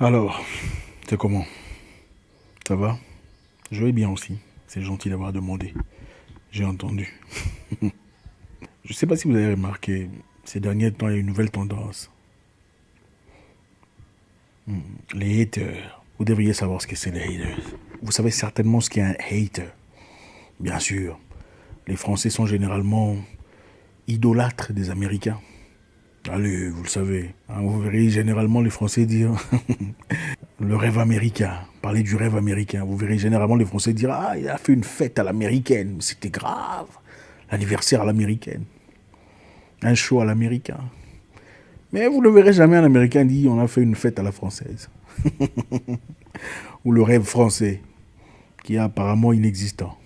Alors, c'est comment? Ça va? Je vais bien aussi. C'est gentil d'avoir demandé. J'ai entendu. Je ne sais pas si vous avez remarqué, ces derniers temps, il y a une nouvelle tendance. Les haters. Vous devriez savoir ce que c'est les haters. Vous savez certainement ce qu'est un hater. Bien sûr. Les Français sont généralement idolâtres des Américains. Allez, vous le savez. Vous verrez généralement les Français dire le rêve américain. Parler du rêve américain. Vous verrez généralement les Français dire ah, il a fait une fête à l'américaine. C'était grave. L'anniversaire à l'américaine. Un show à l'américain. Mais vous ne verrez jamais un Américain dire on a fait une fête à la française. Ou le rêve français, qui est apparemment inexistant.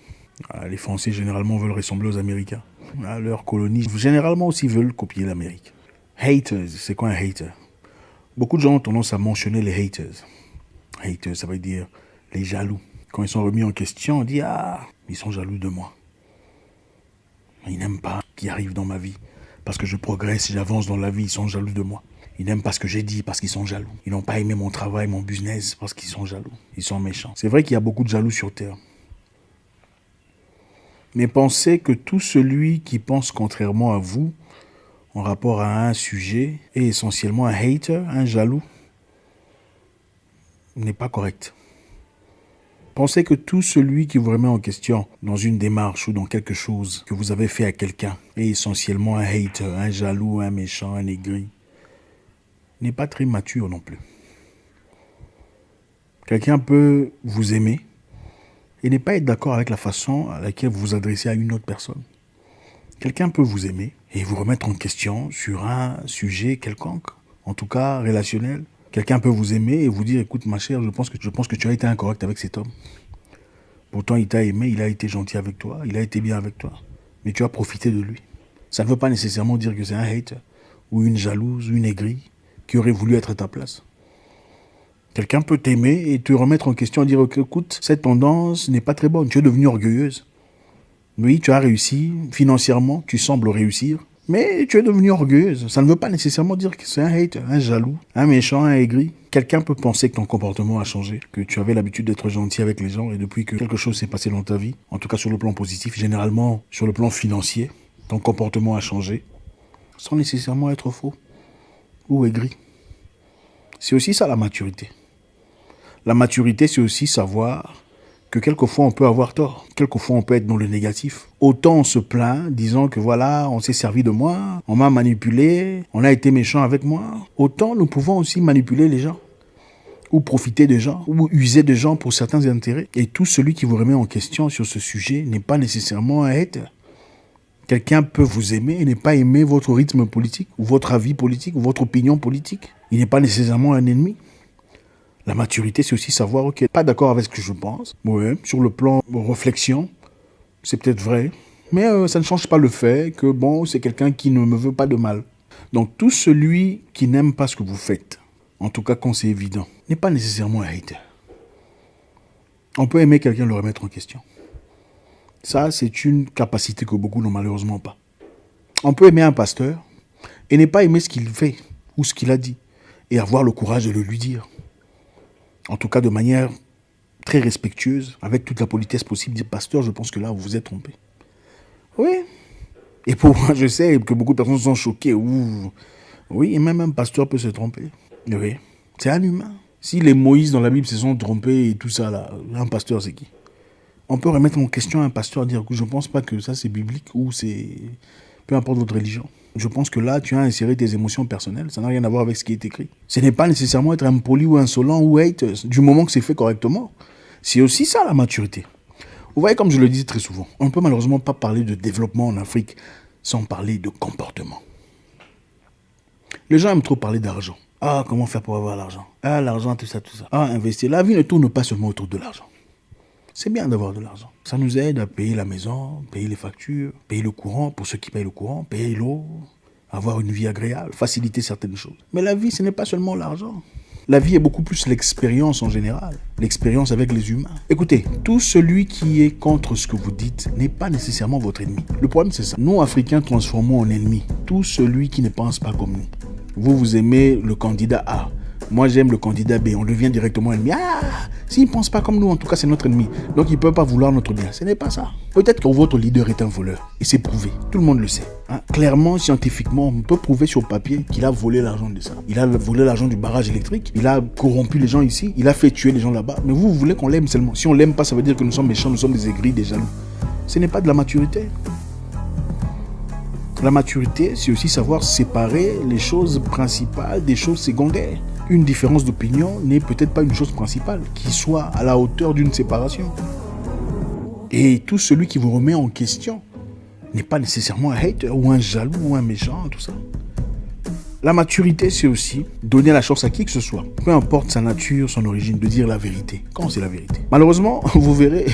Les Français généralement veulent ressembler aux Américains. Leurs colonies généralement aussi veulent copier l'Amérique. Haters, c'est quoi un hater? Beaucoup de gens ont tendance à mentionner les haters. Haters, ça veut dire les jaloux. Quand ils sont remis en question, on dit ah, ils sont jaloux de moi. Ils n'aiment pas ce qui arrive dans ma vie. Parce que je progresse, j'avance dans la vie, ils sont jaloux de moi. Ils n'aiment pas ce que j'ai dit parce qu'ils sont jaloux. Ils n'ont pas aimé mon travail, mon business parce qu'ils sont jaloux. Ils sont méchants. C'est vrai qu'il y a beaucoup de jaloux sur Terre. Mais pensez que tout celui qui pense contrairement à vous en rapport à un sujet est essentiellement un hater, un jaloux, n'est pas correct. Pensez que tout celui qui vous remet en question dans une démarche ou dans quelque chose que vous avez fait à quelqu'un est essentiellement un hater, un jaloux, un méchant, un aigri, n'est pas très mature non plus. Quelqu'un peut vous aimer et ne pas être d'accord avec la façon à laquelle vous vous adressez à une autre personne. Quelqu'un peut vous aimer et vous remettre en question sur un sujet quelconque, en tout cas relationnel. Quelqu'un peut vous aimer et vous dire, écoute ma chère, je pense que tu as été incorrect avec cet homme. Pourtant il t'a aimé, il a été gentil avec toi, il a été bien avec toi. Mais tu as profité de lui. Ça ne veut pas nécessairement dire que c'est un hater ou une jalouse ou une aigrie qui aurait voulu être à ta place. Quelqu'un peut t'aimer et te remettre en question et dire, écoute, cette tendance n'est pas très bonne, tu es devenue orgueilleuse. Oui, tu as réussi, financièrement, tu sembles réussir, mais tu es devenue orgueilleuse. Ça ne veut pas nécessairement dire que c'est un hater, un jaloux, un méchant, un aigri. Quelqu'un peut penser que ton comportement a changé, que tu avais l'habitude d'être gentil avec les gens et depuis que quelque chose s'est passé dans ta vie, en tout cas sur le plan positif, généralement sur le plan financier, ton comportement a changé, sans nécessairement être faux ou aigri. C'est aussi ça la maturité. La maturité, c'est aussi savoir que quelquefois on peut avoir tort, quelquefois on peut être dans le négatif. Autant on se plaint, disant que voilà, on s'est servi de moi, on m'a manipulé, on a été méchant avec moi. Autant nous pouvons aussi manipuler les gens, ou profiter des gens, ou user des gens pour certains intérêts. Et tout celui qui vous remet en question sur ce sujet n'est pas nécessairement un hater. Quelqu'un peut vous aimer et ne pas aimer votre rythme politique, ou votre avis politique, ou votre opinion politique. Il n'est pas nécessairement un ennemi. La maturité, c'est aussi savoir, ok, pas d'accord avec ce que je pense. Ouais, sur le plan réflexion, c'est peut-être vrai. Mais ça ne change pas le fait que, bon, c'est quelqu'un qui ne me veut pas de mal. Donc, tout celui qui n'aime pas ce que vous faites, en tout cas quand c'est évident, n'est pas nécessairement un hater. On peut aimer quelqu'un et le remettre en question. Ça, c'est une capacité que beaucoup n'ont malheureusement pas. On peut aimer un pasteur et ne pas aimer ce qu'il fait ou ce qu'il a dit et avoir le courage de le lui dire. En tout cas, de manière très respectueuse, avec toute la politesse possible, dire « Pasteur, je pense que là, vous vous êtes trompé. » Oui. Et pour moi, je sais que beaucoup de personnes sont choquées. Ouh. Oui, et même un pasteur peut se tromper. Oui. C'est un humain. Si les Moïse dans la Bible se sont trompés et tout ça, là, un pasteur, c'est qui? On peut remettre en question un pasteur et dire « Je ne pense pas que ça, c'est biblique ou c'est... peu importe votre religion. » Je pense que là, tu as inséré tes émotions personnelles. Ça n'a rien à voir avec ce qui est écrit. Ce n'est pas nécessairement être impoli ou insolent ou haters, du moment que c'est fait correctement. C'est aussi ça, la maturité. Vous voyez, comme je le dis très souvent, on ne peut malheureusement pas parler de développement en Afrique sans parler de comportement. Les gens aiment trop parler d'argent. Ah, comment faire pour avoir l'argent? Ah, l'argent, tout ça, tout ça. Ah, investir. La vie ne tourne pas seulement autour de l'argent. C'est bien d'avoir de l'argent. Ça nous aide à payer la maison, payer les factures, payer le courant, pour ceux qui payent le courant, payer l'eau, avoir une vie agréable, faciliter certaines choses. Mais la vie, ce n'est pas seulement l'argent. La vie est beaucoup plus l'expérience en général, l'expérience avec les humains. Écoutez, tout celui qui est contre ce que vous dites n'est pas nécessairement votre ennemi. Le problème, c'est ça. Nous, Africains, transformons en ennemi tout celui qui ne pense pas comme nous. Vous aimez le candidat A. Moi, j'aime le candidat B. On devient directement ennemi. Ah, s'il ne pense pas comme nous, en tout cas, c'est notre ennemi. Donc, il ne peut pas vouloir notre bien. Ce n'est pas ça. Peut-être que votre leader est un voleur. Et c'est prouvé. Tout le monde le sait. Hein? Clairement, scientifiquement, on peut prouver sur papier qu'il a volé l'argent de ça. Il a volé l'argent du barrage électrique. Il a corrompu les gens ici. Il a fait tuer les gens là-bas. Mais vous voulez qu'on l'aime seulement. Si on ne l'aime pas, ça veut dire que nous sommes méchants, nous sommes des aigris, des jaloux. Ce n'est pas de la maturité. La maturité, c'est aussi savoir séparer les choses principales des choses secondaires. Une différence d'opinion n'est peut-être pas une chose principale qui soit à la hauteur d'une séparation. Et tout celui qui vous remet en question n'est pas nécessairement un hater ou un jaloux ou un méchant, tout ça. La maturité, c'est aussi donner la chance à qui que ce soit, peu importe sa nature, son origine, de dire la vérité. Quand c'est la vérité. Malheureusement, vous verrez,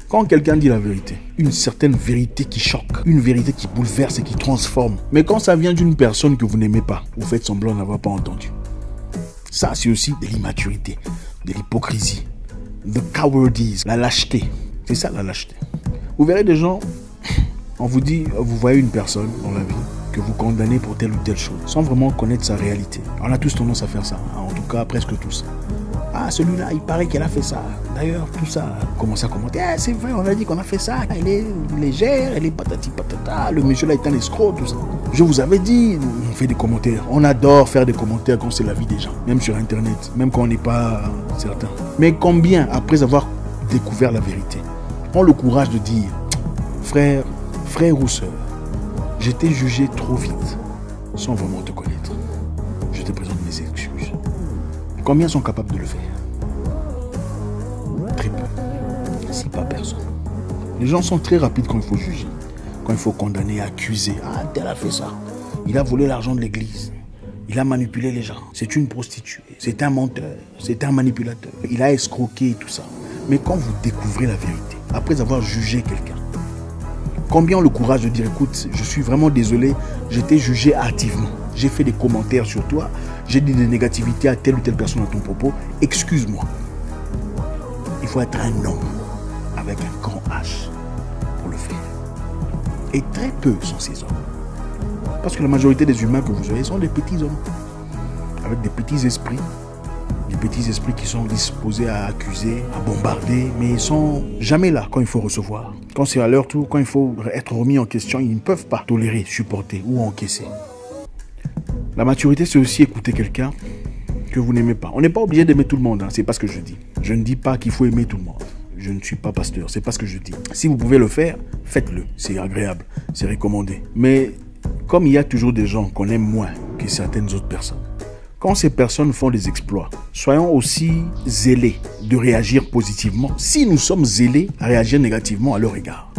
quand quelqu'un dit la vérité, une certaine vérité qui choque, une vérité qui bouleverse et qui transforme. Mais quand ça vient d'une personne que vous n'aimez pas, vous faites semblant d'avoir pas entendu. Ça, c'est aussi de l'immaturité, de l'hypocrisie, the cowardice, la lâcheté. C'est ça la lâcheté. Vous verrez des gens, on vous dit, vous voyez une personne dans la vie, que vous condamnez pour telle ou telle chose, sans vraiment connaître sa réalité. On a tous tendance à faire ça, hein, en tout cas presque tous. Ah, celui-là, il paraît qu'elle a fait ça. D'ailleurs, tout ça, commence à commenter. Ah, c'est vrai, on a dit qu'on a fait ça. Elle est légère, elle est patati patata. Le monsieur là est un escroc, tout ça. Je vous avais dit, on fait des commentaires. On adore faire des commentaires quand c'est la vie des gens, même sur Internet, même quand on n'est pas certain. Mais combien, après avoir découvert la vérité, ont le courage de dire, frère ou sœur, je t'ai jugé trop vite, sans vraiment te connaître. Je te présente mes excuses. Combien sont capables de le faire? Très peu. Si pas personne. Les gens sont très rapides quand il faut juger, quand il faut condamner, accuser. Ah, tel a fait ça. Il a volé l'argent de l'église. Il a manipulé les gens. C'est une prostituée. C'est un menteur. C'est un manipulateur. Il a escroqué et tout ça. Mais quand vous découvrez la vérité, après avoir jugé quelqu'un, combien ont le courage de dire, écoute, je suis vraiment désolé, j'ai été jugé hâtivement. J'ai fait des commentaires sur toi, j'ai dit des négativités à telle ou telle personne à ton propos, excuse-moi. Il faut être un homme avec un grand H pour le faire. Et très peu sont ces hommes. Parce que la majorité des humains que vous avez sont des petits hommes, avec des petits esprits qui sont disposés à accuser, à bombarder, mais ils sont jamais là quand il faut recevoir. Quand c'est à leur tour, quand il faut être remis en question, ils ne peuvent pas tolérer, supporter ou encaisser. La maturité, c'est aussi écouter quelqu'un que vous n'aimez pas. On n'est pas obligé d'aimer tout le monde, hein, c'est pas ce que je dis. Je ne dis pas qu'il faut aimer tout le monde. Je ne suis pas pasteur, c'est pas ce que je dis. Si vous pouvez le faire, faites-le. C'est agréable, c'est recommandé. Mais comme il y a toujours des gens qu'on aime moins que certaines autres personnes, quand ces personnes font des exploits, soyons aussi zélés de réagir positivement si nous sommes zélés à réagir négativement à leur égard.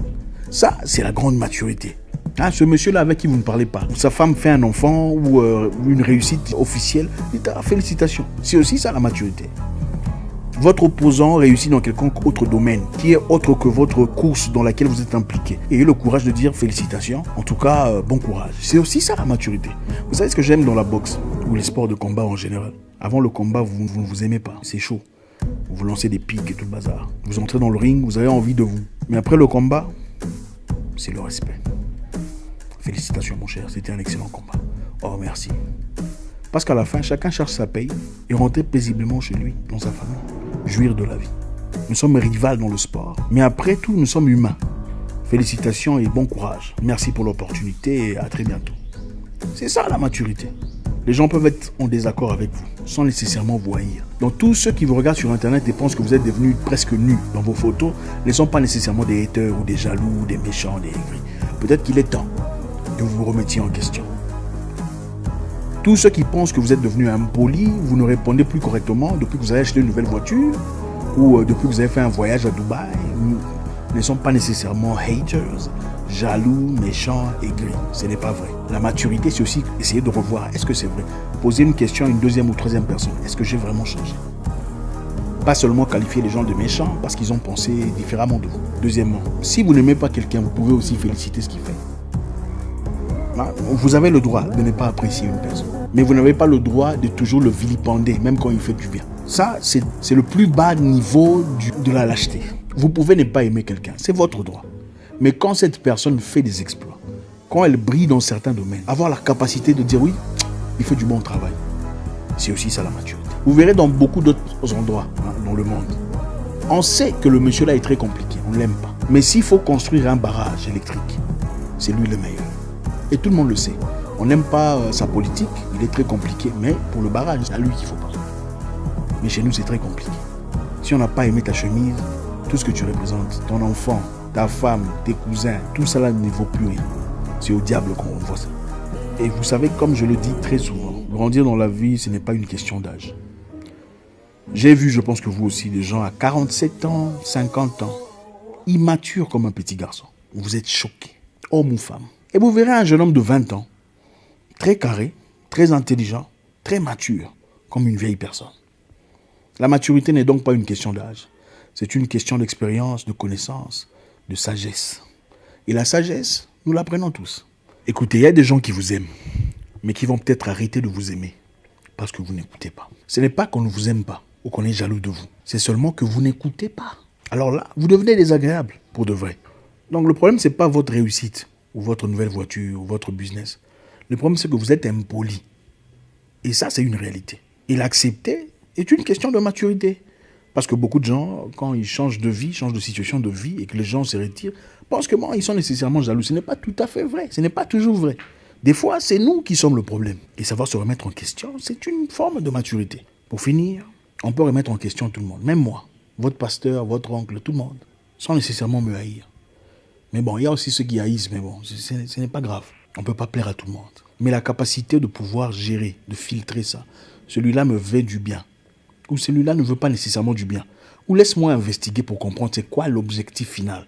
Ça, c'est la grande maturité. Hein, ce monsieur-là avec qui vous ne parlez pas, sa femme fait un enfant ou une réussite officielle, félicitations. C'est aussi ça la maturité. Votre opposant réussit dans quelconque autre domaine qui est autre que votre course dans laquelle vous êtes impliqué. Ayez le courage de dire félicitations. En tout cas, bon courage. C'est aussi ça la maturité. Vous savez ce que j'aime dans la boxe ou les sports de combat en général? Avant le combat, vous ne vous aimez pas. C'est chaud. Vous lancez des piques et tout le bazar. Vous entrez dans le ring, vous avez envie de vous. Mais après le combat, c'est le respect. Félicitations mon cher, c'était un excellent combat. Oh merci. Parce qu'à la fin, chacun cherche sa paye et rentrer paisiblement chez lui, dans sa famille. Jouir de la vie. Nous sommes rivales dans le sport, mais après tout, nous sommes humains. Félicitations et bon courage. Merci pour l'opportunité et à très bientôt. C'est ça la maturité. Les gens peuvent être en désaccord avec vous, sans nécessairement vous haïr. Donc tous ceux qui vous regardent sur Internet et pensent que vous êtes devenus presque nus dans vos photos, ne sont pas nécessairement des haters ou des jaloux, ou des méchants, des aigris. Peut-être qu'il est temps de vous remettre en question. Tous ceux qui pensent que vous êtes devenu impoli, vous ne répondez plus correctement depuis que vous avez acheté une nouvelle voiture ou depuis que vous avez fait un voyage à Dubaï, ne sont pas nécessairement haters, jaloux, méchants, aigris. Ce n'est pas vrai. La maturité, c'est aussi essayer de revoir. Est-ce que c'est vrai? Poser une question à une deuxième ou troisième personne. Est-ce que j'ai vraiment changé? Pas seulement qualifier les gens de méchants parce qu'ils ont pensé différemment de vous. Deuxièmement, si vous n'aimez pas quelqu'un, vous pouvez aussi féliciter ce qu'il fait. Vous avez le droit de ne pas apprécier une personne. Mais vous n'avez pas le droit de toujours le vilipender, même quand il fait du bien. Ça, c'est le plus bas niveau de la lâcheté. Vous pouvez ne pas aimer quelqu'un, c'est votre droit. Mais quand cette personne fait des exploits, quand elle brille dans certains domaines, avoir la capacité de dire oui, il fait du bon travail, c'est aussi ça la maturité. Vous verrez dans beaucoup d'autres endroits dans le monde. On sait que le monsieur là est très compliqué, on ne l'aime pas. Mais s'il faut construire un barrage électrique, c'est lui le meilleur. Et tout le monde le sait. On n'aime pas sa politique, il est très compliqué, mais pour le barrage, c'est à lui qu'il faut pas. Mais chez nous, c'est très compliqué. Si on n'a pas aimé ta chemise, tout ce que tu représentes, ton enfant, ta femme, tes cousins, tout ça là ne vaut plus rien. C'est au diable qu'on voit ça. Et vous savez, comme je le dis très souvent, grandir dans la vie, ce n'est pas une question d'âge. J'ai vu, je pense que vous aussi, des gens à 47 ans, 50 ans, immatures comme un petit garçon. Vous êtes choqués, homme ou femme. Et vous verrez un jeune homme de 20 ans, très carré, très intelligent, très mature, comme une vieille personne. La maturité n'est donc pas une question d'âge. C'est une question d'expérience, de connaissance, de sagesse. Et la sagesse, nous l'apprenons tous. Écoutez, il y a des gens qui vous aiment, mais qui vont peut-être arrêter de vous aimer parce que vous n'écoutez pas. Ce n'est pas qu'on ne vous aime pas ou qu'on est jaloux de vous. C'est seulement que vous n'écoutez pas. Alors là, vous devenez désagréable pour de vrai. Donc le problème, ce n'est pas votre réussite ou votre nouvelle voiture ou votre business. Le problème, c'est que vous êtes impoli. Et ça, c'est une réalité. Et l'accepter est une question de maturité. Parce que beaucoup de gens, quand ils changent de vie, changent de situation de vie et que les gens se retirent, pensent que bon, ils sont nécessairement jaloux. Ce n'est pas tout à fait vrai. Ce n'est pas toujours vrai. Des fois, c'est nous qui sommes le problème. Et savoir se remettre en question, c'est une forme de maturité. Pour finir, on peut remettre en question tout le monde. Même moi, votre pasteur, votre oncle, tout le monde, sans nécessairement me haïr. Mais bon, il y a aussi ceux qui haïssent, mais bon, ce n'est pas grave. On ne peut pas plaire à tout le monde. Mais la capacité de pouvoir gérer, de filtrer ça, celui-là me veut du bien. Ou celui-là ne veut pas nécessairement du bien. Ou laisse-moi investiguer pour comprendre c'est quoi l'objectif final.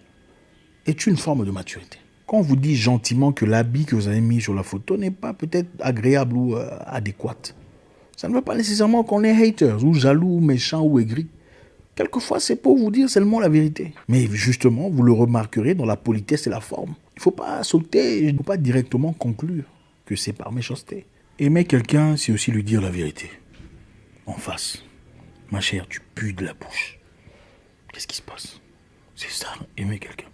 Est une forme de maturité. Quand on vous dit gentiment que l'habit que vous avez mis sur la photo n'est pas peut-être agréable ou adéquat, ça ne veut pas nécessairement qu'on est haters, ou jaloux, ou méchants, ou aigris. Quelquefois, c'est pour vous dire seulement la vérité. Mais justement, vous le remarquerez dans la politesse et la forme. Il ne faut pas sauter, il ne faut pas directement conclure que c'est par méchanceté. Aimer quelqu'un, c'est aussi lui dire la vérité. En face. Ma chère, tu pues de la bouche. Qu'est-ce qui se passe? C'est ça, aimer quelqu'un.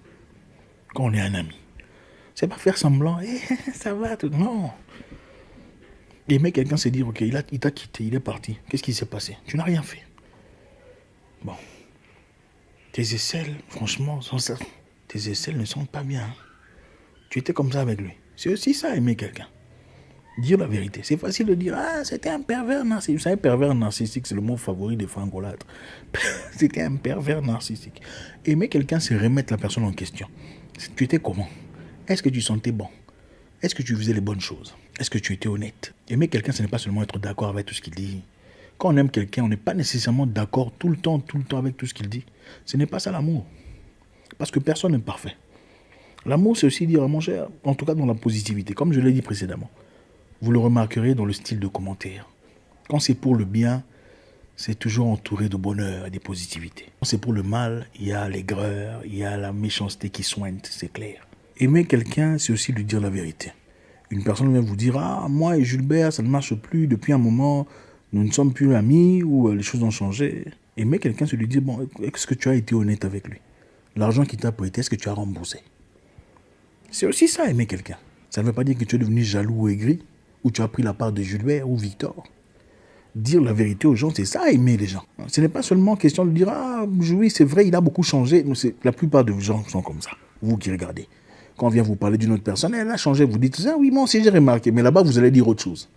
Quand on est un ami. C'est pas faire semblant, ça va, tout. Non. Aimer quelqu'un, c'est dire, ok, il t'a quitté, il est parti. Qu'est-ce qui s'est passé? Tu n'as rien fait. Bon. Tes aisselles, franchement, tes aisselles ne sont pas bien. Hein. Tu étais comme ça avec lui. C'est aussi ça, aimer quelqu'un. Dire la vérité. C'est facile de dire, ah, c'était un pervers narcissique. Vous savez, pervers narcissique, c'est le mot favori des frangolâtres. C'était un pervers narcissique. Aimer quelqu'un, c'est remettre la personne en question. Tu étais comment? Est-ce que tu sentais bon? Est-ce que tu faisais les bonnes choses? Est-ce que tu étais honnête? Aimer quelqu'un, ce n'est pas seulement être d'accord avec tout ce qu'il dit. Quand on aime quelqu'un, on n'est pas nécessairement d'accord tout le temps avec tout ce qu'il dit. Ce n'est pas ça l'amour. Parce que personne n'est parfait. L'amour, c'est aussi dire à mon cher, en tout cas dans la positivité, comme je l'ai dit précédemment. Vous le remarquerez dans le style de commentaire. Quand c'est pour le bien, c'est toujours entouré de bonheur et de positivité. Quand c'est pour le mal, il y a l'aigreur, il y a la méchanceté qui soigne, c'est clair. Aimer quelqu'un, c'est aussi lui dire la vérité. Une personne vient vous dire « Ah, moi et Gilbert, ça ne marche plus depuis un moment, nous ne sommes plus amis ou les choses ont changé. » Aimer quelqu'un, c'est lui dire « Bon, est-ce que tu as été honnête avec lui? L'argent qu'il t'a prêté, est-ce que tu as remboursé? » C'est aussi ça, aimer quelqu'un. Ça ne veut pas dire que tu es devenu jaloux ou aigri, ou tu as pris la part de Gilbert ou Victor. Dire la vérité aux gens, c'est ça, aimer les gens. Ce n'est pas seulement question de dire « Ah, oui, c'est vrai, il a beaucoup changé. » La plupart des gens sont comme ça, vous qui regardez. Quand on vient vous parler d'une autre personne, elle a changé, vous dites « Ah oui, moi aussi j'ai remarqué. » Mais là-bas, vous allez dire autre chose.